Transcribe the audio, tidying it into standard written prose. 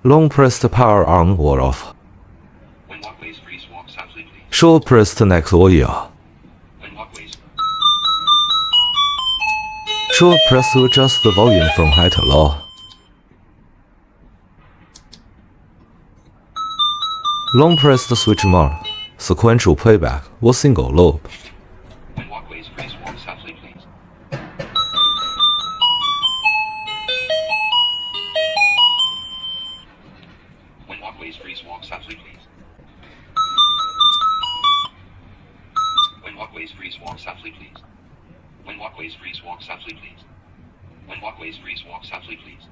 Long press the PIR on or off. When walkways freeze, walk softly, please. Short press the next OER. When walkways. Short press to adjust the volume from high to low. Long press the switch mark, sequential playback or single loop. When walkways freeze, walk softly, please. When walkways freeze, walk softly, please. When walkways freeze, walk softly, please. When walkways freeze, walk softly, please. When walkways freeze, walk softly, please.